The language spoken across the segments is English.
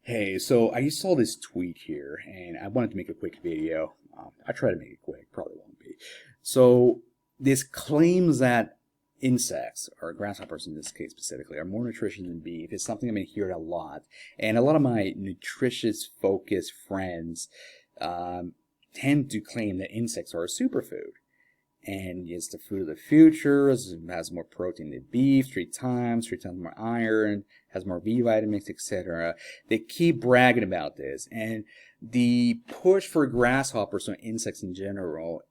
Hey, so I saw this tweet here, and I wanted to make a quick video. I try to make it quick, probably won't be. So this claims that insects, or grasshoppers in this case specifically, are more nutritious than beef is something I've been hearing a lot, and a lot of my nutritious focused friends um, tend to claim that insects are a superfood. And it's the food of the future. It has more protein than beef, three times more iron, has more B vitamins, etc. They keep bragging about this, and the push for grasshoppers or insects in general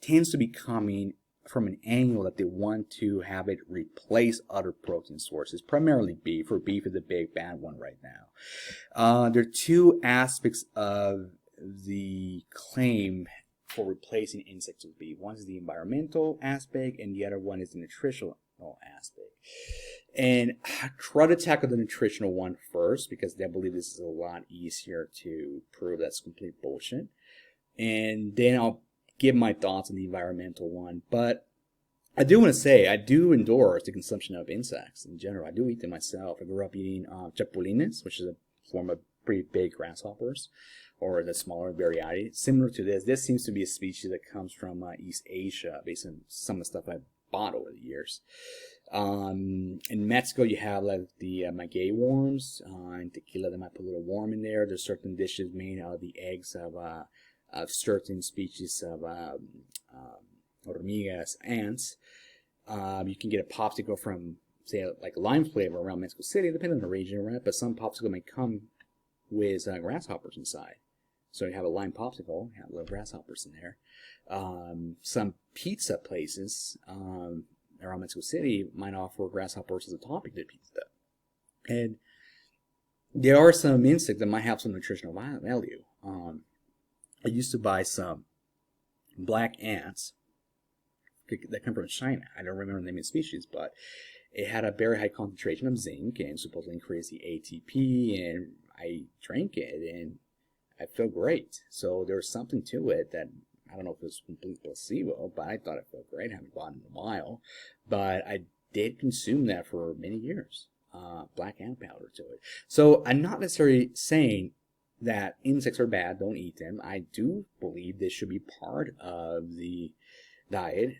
tends to be coming from an angle that they want to have it replace other protein sources, primarily beef, or beef is the big bad one right now. There are two aspects of the claim for replacing insects with beef. One is the environmental aspect, and the other one is the nutritional aspect. And I try to tackle the nutritional one first because I believe this is a lot easier to prove that's complete bullshit. And then I'll give my thoughts on the environmental one. But I do want to say I do endorse the consumption of insects in general. I do eat them myself. I grew up eating chapulines, which is a form of pretty big grasshoppers, or the smaller variety. Similar to this, this seems to be a species that comes from East Asia, based on some of the stuff I've bought over the years. In Mexico, you have like the maguey worms. In tequila, they might put a little worm in there. There's certain dishes made out of the eggs of certain species of hormigas, ants. You can get a popsicle from, say, like lime flavor around Mexico City, depending on the region, right? But some popsicle may come with grasshoppers inside. So you have a lime popsicle, you have little grasshoppers in there. Some pizza places around Mexico City might offer grasshoppers as a topping to pizza. And there are some insects that might have some nutritional value. I used to buy some black ants that come from China. I don't remember the name of the species, but it had a very high concentration of zinc and supposedly increased the ATP, and I drank it and I felt great. So there was something to it that I don't know if it was complete placebo, but I thought it felt great. I haven't bought it in a while, but I did consume that for many years. Black ant powder to it. So I'm not necessarily saying that insects are bad. Don't eat them. I do believe they should be part of the diet,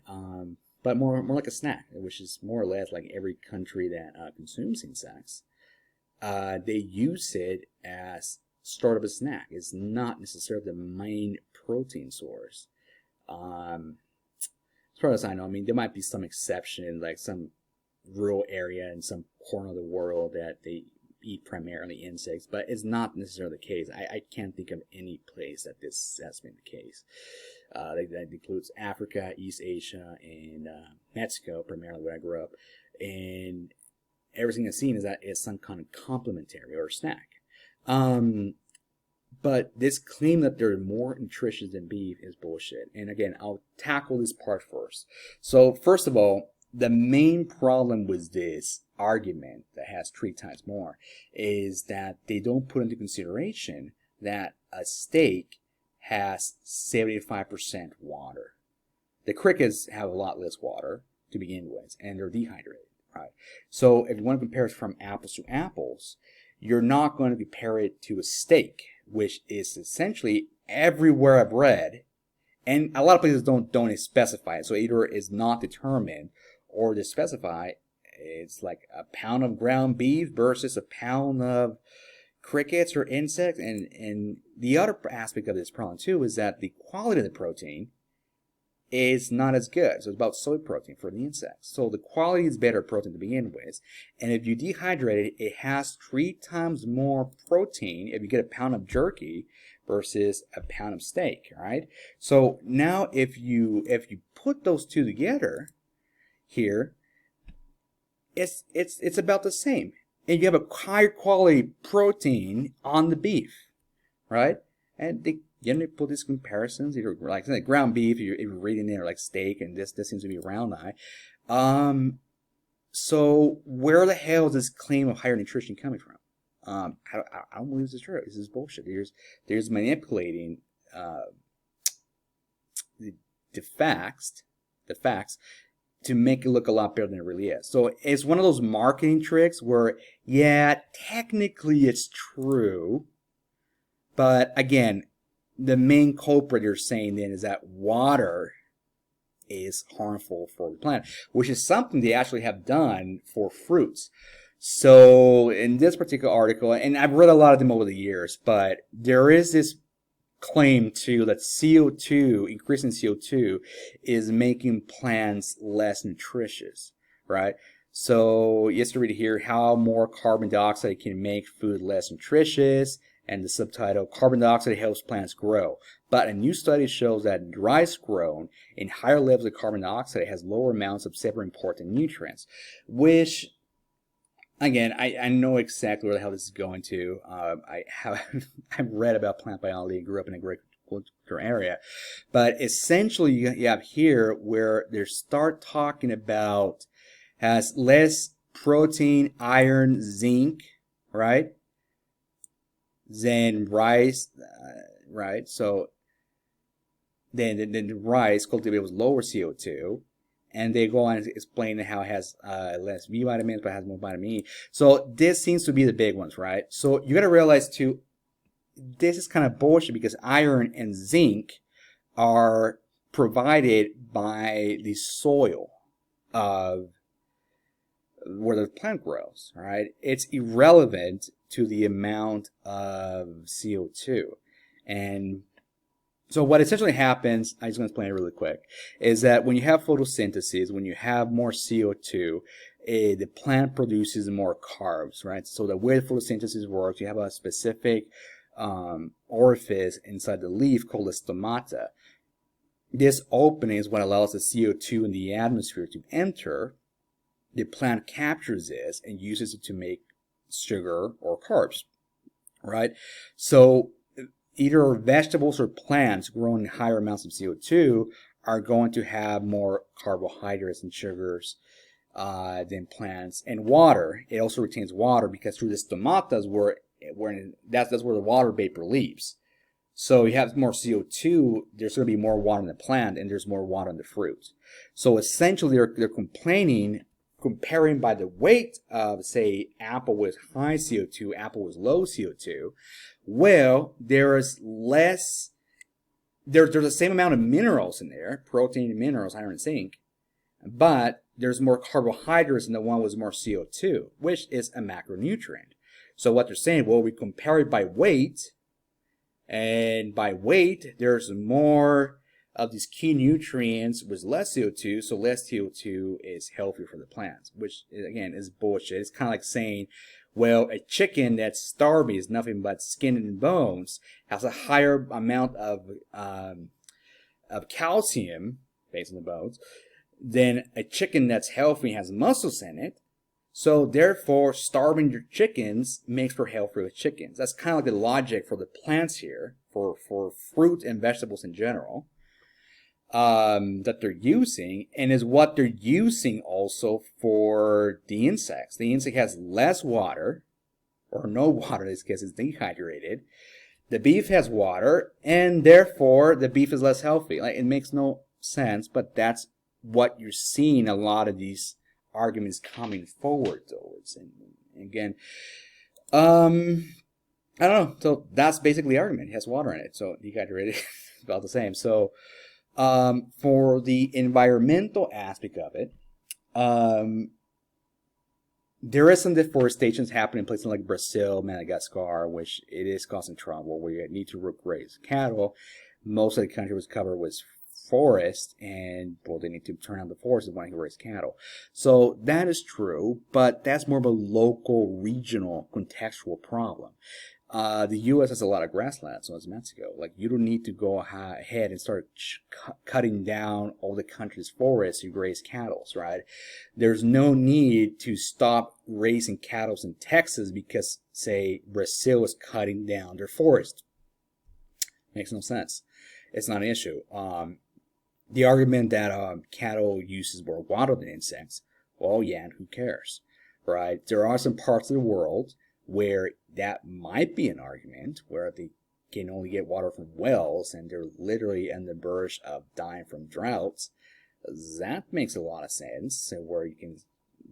but more like a snack, which is more or less like every country that consumes insects. They use it as sort of a snack. It's not necessarily the main protein source. As far as I know, I mean, there might be some exception, like some rural area in some corner of the world that they eat primarily insects, but it's not necessarily the case. I can't think of any place that this has been the case. That includes Africa, East Asia, and Mexico, primarily where I grew up. And everything I've seen is that it's some kind of complementary or snack. But this claim that they're more nutritious than beef is bullshit. And again, I'll tackle this part first. So first of all, the main problem with this argument that has 3 times more is that they don't put into consideration that a steak has 75% water. The crickets have a lot less water to begin with, and they're dehydrated, right? So if you want to compare it from apples to apples, you're not going to compare it to a steak, which is essentially everywhere I've read, and a lot of places don't specify it. So either it's not determined or they specify it's like a pound of ground beef versus a pound of crickets or insects. And the other aspect of this problem too is that the quality of the protein is not as good. So it's about soy protein for the insects. So the quality is better protein to begin with. And if you dehydrate it, it has 3 times more protein if you get a pound of jerky versus a pound of steak, right? So now if you put those two together here, it's about the same. And you have a higher quality protein on the beef, right? And they put these comparisons, either like ground beef, if you're reading there like steak, and this seems to be round eye. So where the hell is this claim of higher nutrition coming from? I don't believe this is true. This is bullshit. There's manipulating the facts to make it look a lot better than it really is. So it's one of those marketing tricks where, yeah, technically it's true, but again, the main culprit you're saying then is that water is harmful for the planet, which is something they actually have done for fruits. So in this particular article, and I've read a lot of them over the years, but there is this claim too that CO2, increasing CO2, is making plants less nutritious, right? So you have to read here how more carbon dioxide can make food less nutritious, and the subtitle, carbon dioxide helps plants grow. But a new study shows that rice grown in higher levels of carbon dioxide has lower amounts of several important nutrients, which, again, I know exactly where the hell this is going to. I've read about plant biology and grew up in a agriculture area. But essentially, you have here where they start talking about has less protein, iron, zinc, right? Than rice, right? So then the rice cultivated with lower CO2, and they go on and explain how it has less B vitamins but has more vitamin E. So this seems to be the big ones, right? So you got to realize too, this is kind of bullshit because iron and zinc are provided by the soil of where the plant grows, right? It's irrelevant to the amount of CO2. And so what essentially happens, I'm just going to explain it really quick, is that when you have photosynthesis, when you have more CO2, the plant produces more carbs, right? So the way photosynthesis works, you have a specific orifice inside the leaf called the stomata. This opening is what allows the CO2 in the atmosphere to enter. The plant captures this and uses it to make sugar or carbs, right? So either vegetables or plants grown in higher amounts of CO2 are going to have more carbohydrates and sugars than plants. And water, it also retains water because through the stomata that's where the water vapor leaves. So you have more CO2, there's going to be more water in the plant, and there's more water in the fruit. So essentially, they're comparing by the weight of, say, apple with high CO2, apple with low CO2. Well, there's the same amount of minerals in there, protein and minerals, iron and zinc, but there's more carbohydrates in the one with more CO2, which is a macronutrient. So what they're saying, well, we compare it by weight, and by weight, there's more of these key nutrients with less CO2, so less CO2 is healthier for the plants, which, again, is bullshit. It's kind of like saying, well, a chicken that's starving is nothing but skin and bones, has a higher amount of calcium, based on the bones, than a chicken that's healthy and has muscles in it. So therefore, starving your chickens makes for healthier chickens. That's kind of like the logic for the plants here, for fruit and vegetables in general, that they're using, and is what they're using also for the insects. The insect has less water, or no water in this case, it's dehydrated. The beef has water, and therefore the beef is less healthy. Like, it makes no sense, but that's what you're seeing a lot of these arguments coming forward towards. And again, I don't know. So that's basically the argument. It has water in it, so dehydrated is about the same. So for the environmental aspect of it, there is some deforestation happening in places like Brazil, Madagascar, which it is causing trouble, where you need to raise cattle. Most of the country was covered with forest, and well, they need to turn out the forest if they want to raise cattle. So that is true, but that's more of a local, regional, contextual problem. The U.S. has a lot of grasslands, so does Mexico. Like, you don't need to go ahead and start cutting down all the country's forests to raise cattle, right? There's no need to stop raising cattle in Texas because, say, Brazil is cutting down their forest. Makes no sense. It's not an issue. The argument that cattle uses more water than insects, well, yeah, and who cares, right? There are some parts of the world where that might be an argument, where they can only get water from wells and they're literally on the verge of dying from droughts. That makes a lot of sense, where you can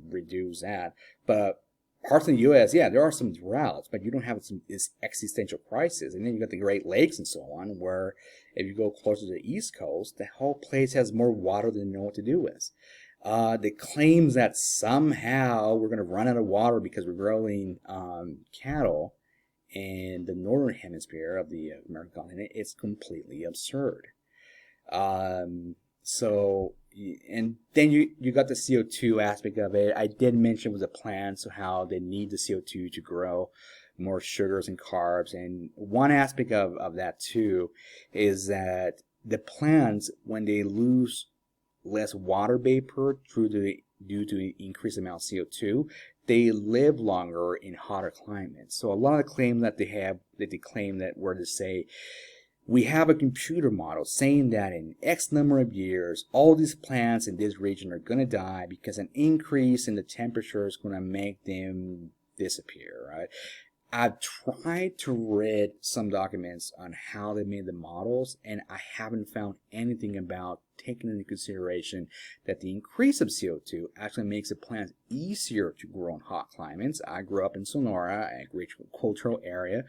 reduce that. But parts of the U.S., yeah, there are some droughts, but you don't have this existential crisis. And then you got the Great Lakes and so on, where if you go closer to the East Coast, the whole place has more water than you know what to do with. The claims that somehow we're going to run out of water because we're growing cattle in the northern hemisphere of the American continent, it's completely absurd. So, and then you got the CO2 aspect of it. I did mention with the plants how they need the CO2 to grow more sugars and carbs. And one aspect of that too is that the plants, when they lose less water vapor due to the increased amount of CO2, they live longer in hotter climates. So a lot of the claim that they claim that were to say, we have a computer model saying that in X number of years, all these plants in this region are going to die because an increase in the temperature is going to make them disappear, right? I've tried to read some documents on how they made the models, and I haven't found anything about taking into consideration that the increase of CO2 actually makes the plants easier to grow in hot climates. I grew up in Sonora, an agricultural area,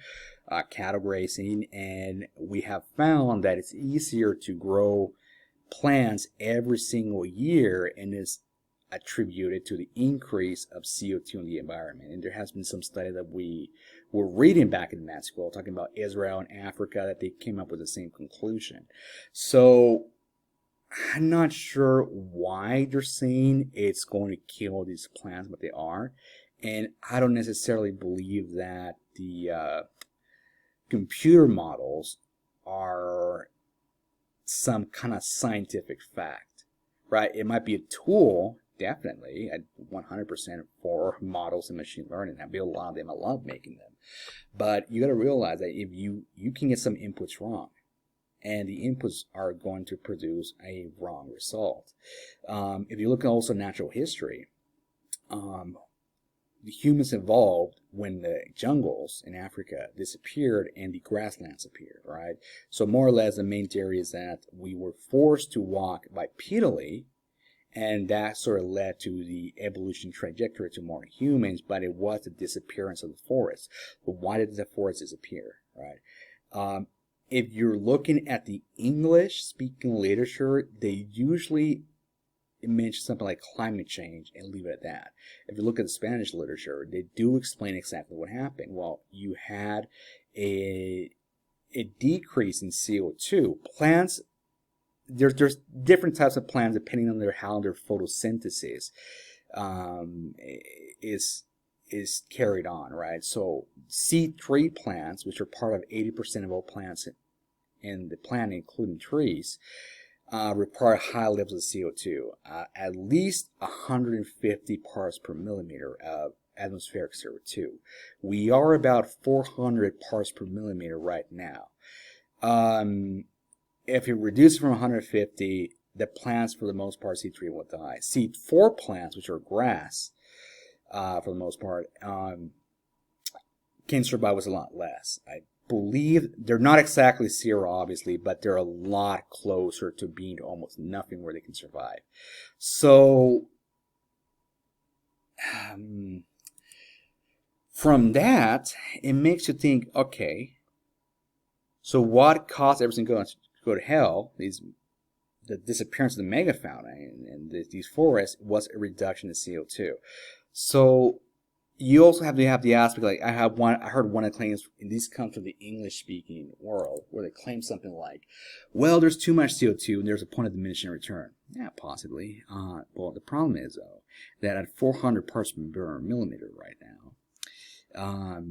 cattle grazing, and we have found that it's easier to grow plants every single year, and it's attributed to the increase of CO2 in the environment. And there has been some study that we were reading back in med school talking about Israel and Africa that they came up with the same conclusion. So I'm not sure why they're saying it's going to kill these plants, but they are. And I don't necessarily believe that the computer models are some kind of scientific fact, right? It might be a tool, definitely, at 100% for models in machine learning. I build a lot of them. I love making them. But you got to realize that if you can get some inputs wrong, and the inputs are going to produce a wrong result. If you look at also natural history, the humans evolved when the jungles in Africa disappeared and the grasslands appeared, right? So more or less the main theory is that we were forced to walk bipedally, and that sort of led to the evolution trajectory to modern humans, but it was the disappearance of the forest. But why did the forest disappear, right? If you're looking at the English-speaking literature, they usually mention something like climate change and leave it at that. If you look at the Spanish literature, they do explain exactly what happened. Well, you had a decrease in CO2. Plants, there's different types of plants depending on how their photosynthesis is carried on, right? So seed tree plants, which are part of 80% of all plants in the planet, including trees, require high levels of CO2, at least 150 parts per millimeter of atmospheric CO2. We are about 400 parts per millimeter right now. If you reduce it from 150, the plants, for the most part, seed tree will die. Seed 4 plants, which are grass, for the most part, can survive with a lot less. I believe they're not exactly zero, obviously, but they're a lot closer to being almost nothing where they can survive. So from that, it makes you think, okay, so what caused everything to go to hell? The disappearance of the megafauna and these forests was a reduction in CO2. So you also have to have the aspect, like I heard one of the claims, and these come from the English-speaking world, where they claim something like, well, there's too much CO2 and there's a point of diminishing return. Yeah, possibly. Well, the problem is, though, that at 400 parts per millimeter right now,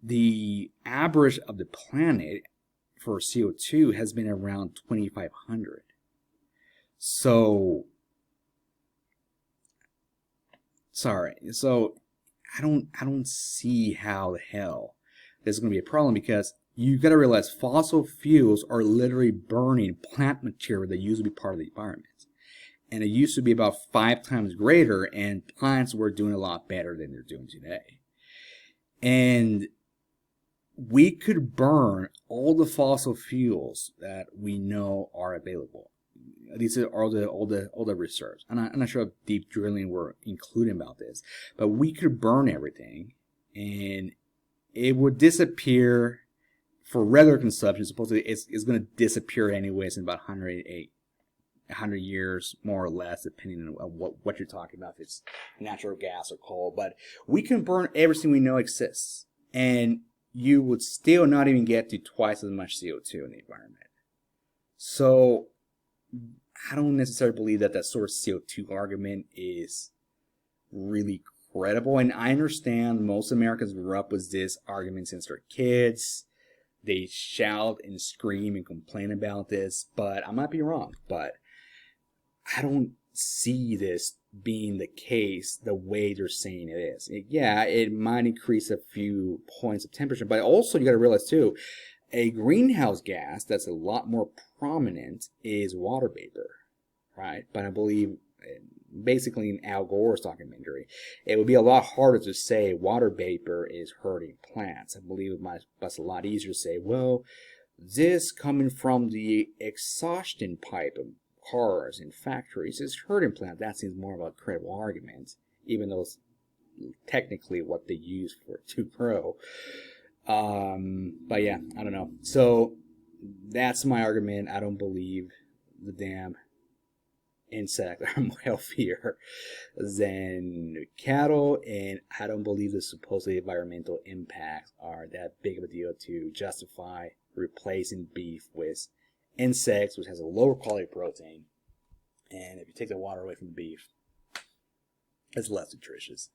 the average of the planet for CO2 has been around 2,500. So, I don't see how the hell this is going to be a problem, because you got to realize fossil fuels are literally burning plant material that used to be part of the environment. And it used to be about 5 times greater, and plants were doing a lot better than they're doing today. And we could burn all the fossil fuels that we know are available. these are all the reserves. I'm not sure how deep drilling we're including about this, but we could burn everything, and it would disappear for regular consumption. Supposedly, it's going to disappear anyways in about 100 years, more or less, depending on what you're talking about, if it's natural gas or coal. But we can burn everything we know exists, and you would still not even get to twice as much CO2 in the environment. So I don't necessarily believe that sort of CO2 argument is really credible. And I understand most Americans grew up with this argument since they're kids. They shout and scream and complain about this, but I might be wrong. But I don't see this being the case the way they're saying it is. Yeah, it might increase a few points of temperature, but also you got to realize too, a greenhouse gas that's a lot more prominent is water vapor, right? But I believe, basically in Al Gore's documentary, it would be a lot harder to say water vapor is hurting plants. I believe it might be a lot easier to say, well, this coming from the exhaustion pipe of cars and factories is hurting plants. That seems more of a credible argument, even though it's technically what they use for it to grow. But yeah, I don't know. So that's my argument. I don't believe the damn insects are more healthier than cattle, and I don't believe the supposedly environmental impacts are that big of a deal to justify replacing beef with insects, which has a lower quality protein. And if you take the water away from the beef, it's less nutritious.